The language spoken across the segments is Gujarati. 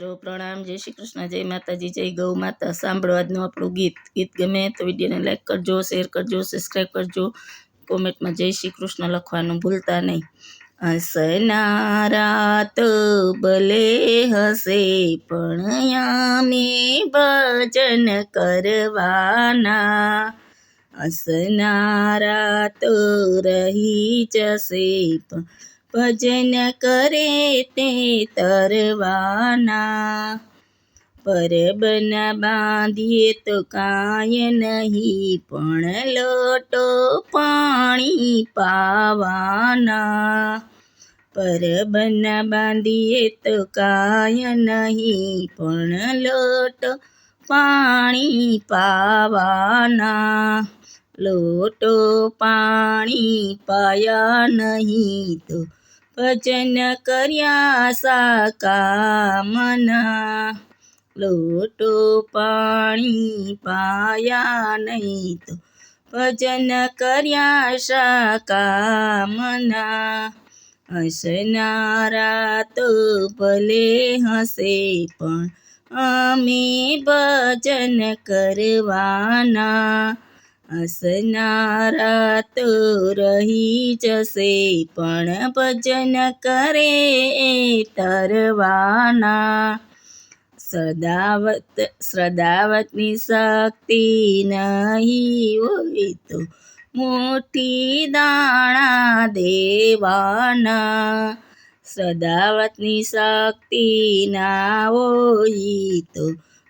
મિત્રો પ્રણામ, જય શ્રી કૃષ્ણ, જય માતાજી, જય ગૌ માતા। સાંભળો આજનું આપણું ગીત ગમે તો વિડીયોને લાઈક કરજો, શેર કરજો, સબસ્ક્રાઈબ કરજો, કોમેન્ટમાં જય શ્રી કૃષ્ણ લખવાનું ભૂલતા નહીં। હસનારા તો ભલે હશે પણ અમે ભજન કરવાના, હસનારા તો રહી જશે પણ ભજન કરે તે તરવાના। પરબન બાંધીએ તો કાંઈ નહીં પણ લોટો પાણી પાવાના, પરબન બાંધીએ તો કાંઈ નહીં પણ લોટો પાણી પાવાના। લોટો પાણી પાયા નહીં તો ભજન કર્યા સા કામના, લોટો પાણી પાયા નહીં તો ભજન કર્યા સા કામના। હસનારા તો ભલે હશે પણ અમે ભજન કરવાના, હસનારા તો રહી જશે પણ ભજન કરે તરવાના। શ્રદ્ધાવતની શક્તિ નહીં હોય તો મુઠ્ઠી દાણા દેવાના, શ્રદ્ધાવતની શક્તિ ના હોય તો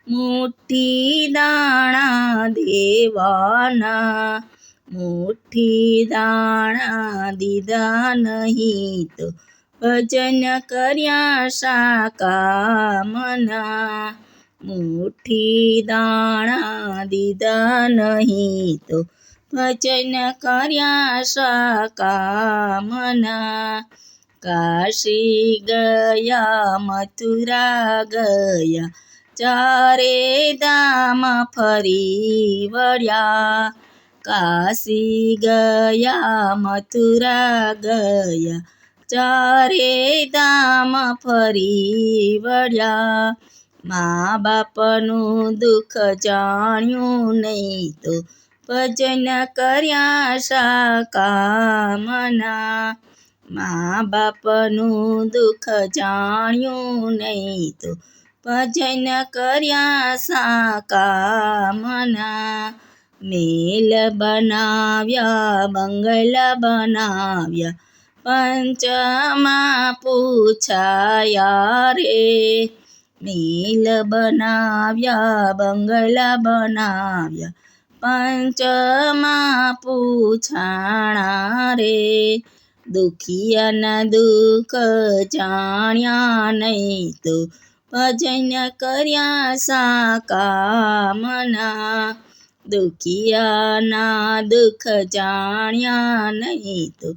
મુઠ્ઠી દાણા દેવાના। મુઠ્ઠી દાણા દીધા નહીં તો ભજન કર્યા સા કામના, મુઠ્ઠી દાણા દીધા નહીં તો ભજન કર્યા સા કામના। કાશી ગયા મથુરા ગયા ચારે ધામ ફરી વળ્યા, કાશી ગયા મથુરા ગયા ચારે ધામ ફરી વળ્યા। મા બાપનું દુઃખ જાણ્યું નહીં તો ભજન કર્યા સા કામના, મા બાપનું દુઃખ જાણ્યું નહીં તો ભજન કર્યા સા કામના। મેલ બનાવ્યા બંગલા બનાવ્યા પંચમાં પૂછાયા રે, મેલ બનાવ્યા બંગલા બનાવ્યા પંચમાં પૂછાણા રે, દુખિયાના દુઃખ જાણ્યા નહીં તો ભજન કર્યા સા કામના, દુખિયાના દુઃખ જાણ્યા નહીં તો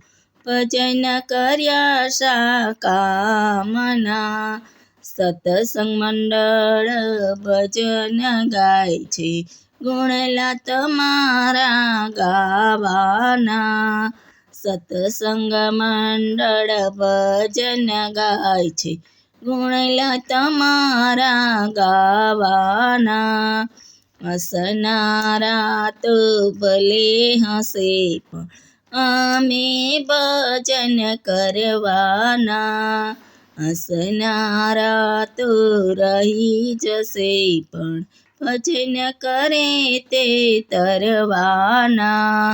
ભજન કર્યા સા કામના। સત્સંગ મંડળ ભજન ગાય છે ગુણલા તમારા ગાવાના, સત્સંગ મંડળ ભજન ગાય છે ગુણલા તમારા ગાવાના। હસનારા તો ભલે હશે પણ અમે ભજન કરવાના, હસનારા તો રહી જશે પણ ભજન કરે તે તરવાના।